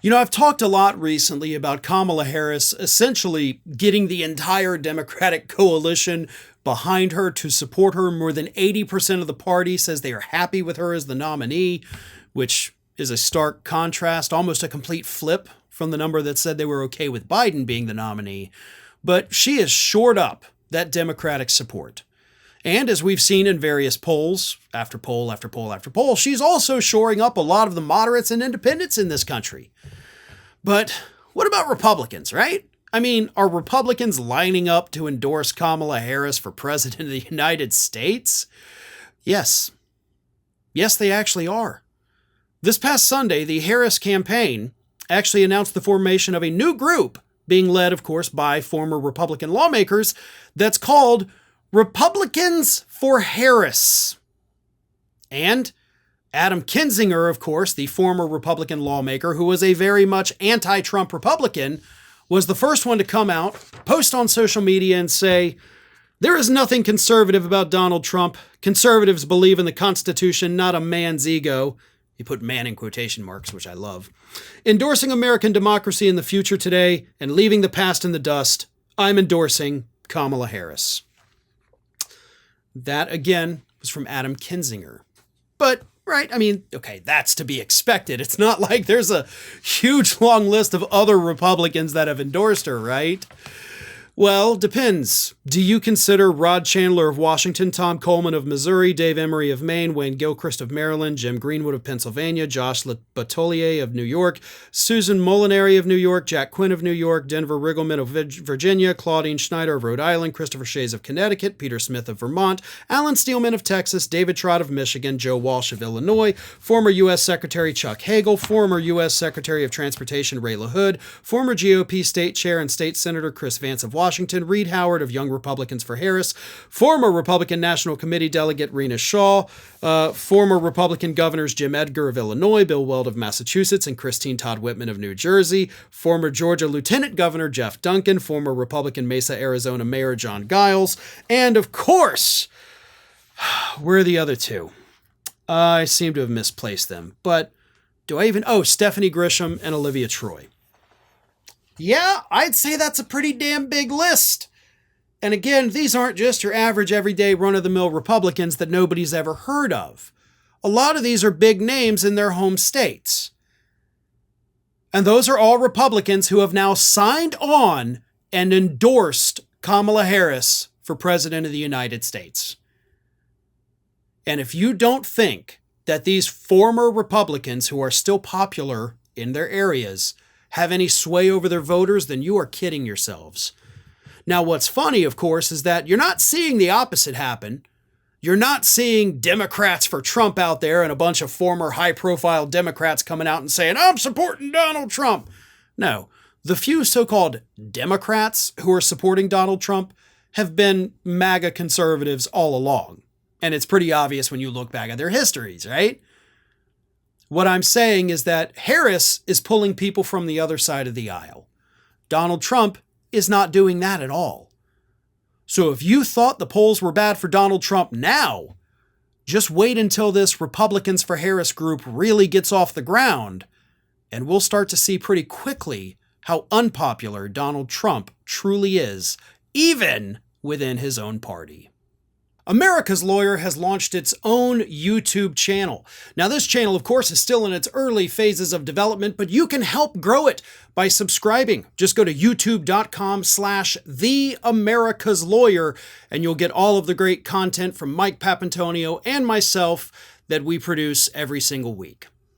I've talked a lot recently about Kamala Harris essentially getting the entire Democratic coalition behind her to support her. More than 80% of the party says they are happy with her as the nominee, which is a stark contrast, almost a complete flip from the number that said they were okay with Biden being the nominee. But she has shored up that Democratic support. And as we've seen in various polls, after poll after poll after poll, she's also shoring up a lot of the moderates and independents in this country. But what about Republicans, right? I mean, are Republicans lining up to endorse Kamala Harris for president of the United States? Yes. Yes, they actually are. This past Sunday, the Harris campaign actually announced the formation of a new group, being led, of course, by former Republican lawmakers, that's called Republicans for Harris. And Adam Kinzinger, of course, the former Republican lawmaker who was a very much anti-Trump Republican, was the first one to come out, post on social media and say, "There is nothing conservative about Donald Trump. Conservatives believe in the Constitution, not a man's ego." He put man in quotation marks, which I love. "Endorsing American democracy in the future today and leaving the past in the dust, I'm endorsing Kamala Harris." That, again, was from Adam Kinzinger. But, right, I mean, okay, that's to be expected. It's not like there's a huge long list of other Republicans that have endorsed her, right? Well, depends. Do you consider Rod Chandler of Washington, Tom Coleman of Missouri, Dave Emery of Maine, Wayne Gilchrist of Maryland, Jim Greenwood of Pennsylvania, Josh Batier of New York, Susan Molinari of New York, Jack Quinn of New York, Denver Riggleman of Virginia, Claudine Schneider of Rhode Island, Christopher Shades of Connecticut, Peter Smith of Vermont, Alan Steelman of Texas, David Trott of Michigan, Joe Walsh of Illinois, former U.S. Secretary Chuck Hagel, former U.S. Secretary of Transportation Ray LaHood, former GOP State Chair and State Senator Chris Vance of Washington, Reed Howard of Young Republicans for Harris, former Republican National Committee Delegate Rena Shaw, former Republican Governors Jim Edgar of Illinois, Bill Weld of Massachusetts, and Christine Todd Whitman of New Jersey, former Georgia Lieutenant Governor Jeff Duncan, former Republican Mesa, Arizona Mayor John Gilles, and of course, where are the other two? I seem to have misplaced them, but do I even... Oh, Stephanie Grisham and Olivia Troy. Yeah, I'd say that's a pretty damn big list. And again, these aren't just your average, everyday, run-of-the-mill Republicans that nobody's ever heard of. A lot of these are big names in their home states. And those are all Republicans who have now signed on and endorsed Kamala Harris for President of the United States. And if you don't think that these former Republicans who are still popular in their areas have any sway over their voters, then you are kidding yourselves. Now, what's funny, of course, is that you're not seeing the opposite happen. You're not seeing Democrats for Trump out there and a bunch of former high-profile Democrats coming out and saying, "I'm supporting Donald Trump." No, the few so-called Democrats who are supporting Donald Trump have been MAGA conservatives all along. And it's pretty obvious when you look back at their histories, right? What I'm saying is that Harris is pulling people from the other side of the aisle. Donald Trump is not doing that at all. So if you thought the polls were bad for Donald Trump now, just wait until this Republicans for Harris group really gets off the ground, and we'll start to see pretty quickly how unpopular Donald Trump truly is, even within his own party. America's Lawyer has launched its own YouTube channel. Now, this channel, of course, is still in its early phases of development, but you can help grow it by subscribing. Just go to youtube.com/TheAmericasLawyer, and you'll get all of the great content from Mike Papantonio and myself that we produce every single week.